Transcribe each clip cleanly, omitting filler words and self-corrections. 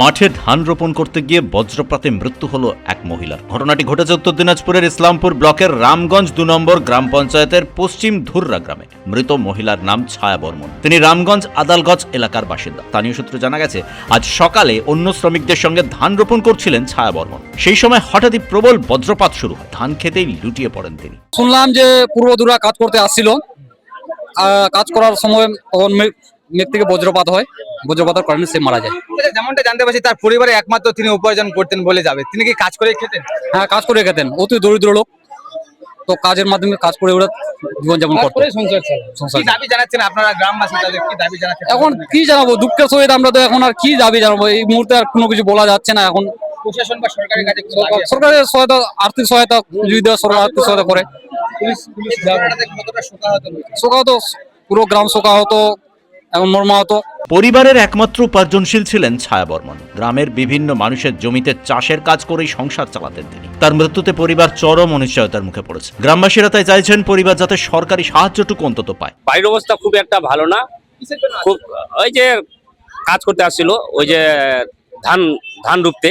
মাঠে ধান রোপণ করতে গিয়ে বজ্রপাতে মৃত্যু হলো এক মহিলার। ঘটনাটি ঘটেছে উত্তর দিনাজপুরের ইসলামপুর ব্লকের রামগঞ্জ ২ নম্বর গ্রাম পঞ্চায়েতের পশ্চিম ধুররা গ্রামে। মৃত মহিলার নাম ছায়া বর্মন। তিনি রামগঞ্জ আদালগঞ্জ এলাকার বাসিন্দা। স্থানীয় সূত্রে জানা গেছে, আজ সকালে অন্য শ্রমিকদের সঙ্গে ধান রোপণ করছিলেন ছায়া বর্মন। সেই সময় হঠাৎই প্রবল বজ্রপাত শুরু হয়। ধান খেতেই লুটিয়ে পড়েন তিনি। শুনলাম যে পূর্বদূরা কাজ করতে আসছিল, কাজ করার সময় তখন মেঘ থেকে বজ্রপাত হয়, বজ্রপাতের কারণে সে মারা যায়। যেমনটা জানতে পারছি, তার পরিবারে একমাত্র তিনি উপার্জন করতেন বলে যাবে। তিনি কি কাজ করে খেতেন? হ্যাঁ, কাজ করে খেতেন। অতি দরিদ্র লোক, তো কাজের মাধ্যমে কাজ করে ওরা জীবনযাপন করতো। কি দাবি জানাচ্ছেন আপনারা গ্রামবাসী? তাদের কি দাবি জানাচ্ছেন? এখন কি জানাবো, দুঃখের সহিত আমরা তো এখন আর কি দাবি জানাবো, এই মুহূর্তে আর কোনো কিছু বলা যাচ্ছে না। এখন প্রশাসন বা সরকারের কাছে কোনো দাবি আছে? সরকারের সহায়তা, আর্থিক সহায়তা যদি দেয়, সরকার আর্থিক সহায়তা করে। পুলিশ ঘটনাতে কতটা শোকাহত হয়েছে? শোকাহত, পুরো গ্রাম শোকাহত, এখন মর্মাহত। পরিবারের একমাত্র উপার্জনশীল ছিলেন ছায়া বর্মন। গ্রামের বিভিন্ন মানুষের জমিতে চাষের কাজ করেই সংসার চালাতেন তিনি। তার মৃত্যুতে পরিবার চরম অনিশ্চয়তার মুখে পড়েছে। গ্রামবাসীরা তাই চাইছেন পরিবার যাতে সরকারি সাহায্যটুকু অন্তত পায়। বাড়ির অবস্থা খুব একটা ভালো না। খুব ওই যে কাজ করতে আসছিল, ওই যে ধান ধান রুপতে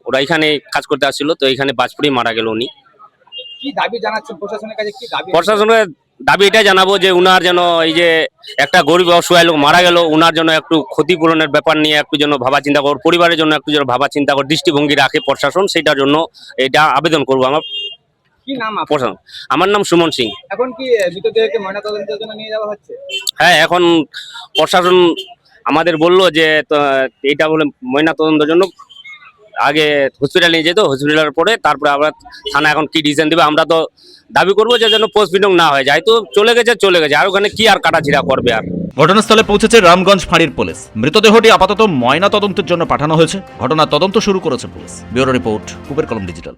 ওরা এখানে কাজ করতে আসছিল, তো এখানে বাজপুরি মারা গেল উনি। কি দাবি জানাচ্ছেন প্রশাসনের কাছে? কি দাবি? প্রশাসনের দাবি এটা জানাবো যে উনার যেন এই যে একটা গরিব অসহায় লোক মারা গেল, উনার জন্য একটু ক্ষতিপূরণের ব্যাপার নিয়ে একটু যেন ভাবা চিন্তা কর, পরিবারের জন্য একটু যেন ভাবা চিন্তা কর, দৃষ্টিভঙ্গি রাখে প্রশাসন, সেটার জন্য এটা আবেদন করবো আমার কি নাম আপনার? প্রশাসন। আমার নাম সুমন সিং। এখন কি মৃতদেহকে ময়নাতদন্তের জন্য নিয়ে যাওয়া হচ্ছে? হ্যাঁ, এখন প্রশাসন আমাদের বললো যে এটা বলে ময়নাতদন্তের জন্য আগে হসপিটাল নিয়ে যেত, হসপিটালের পরে তারপরে আবার থানা এখন কি ডিসিশন দেবে। আমরা তো দাবি করবো যে যেন পোস্টমর্টম না হয় যায়, তো চলে গেছে আর ওখানে কি আর কাটাছিড়া করবে আর। ঘটনাস্থলে পৌঁছেছে রামগঞ্জ ফাঁড়ির পুলিশ। মৃতদেহটি আপাতত ময়না তদন্তের জন্য পাঠানো হয়েছে। ঘটনার তদন্ত শুরু করেছে পুলিশ। ব্যুরো রিপোর্ট, কুপের কলম ডিজিটাল।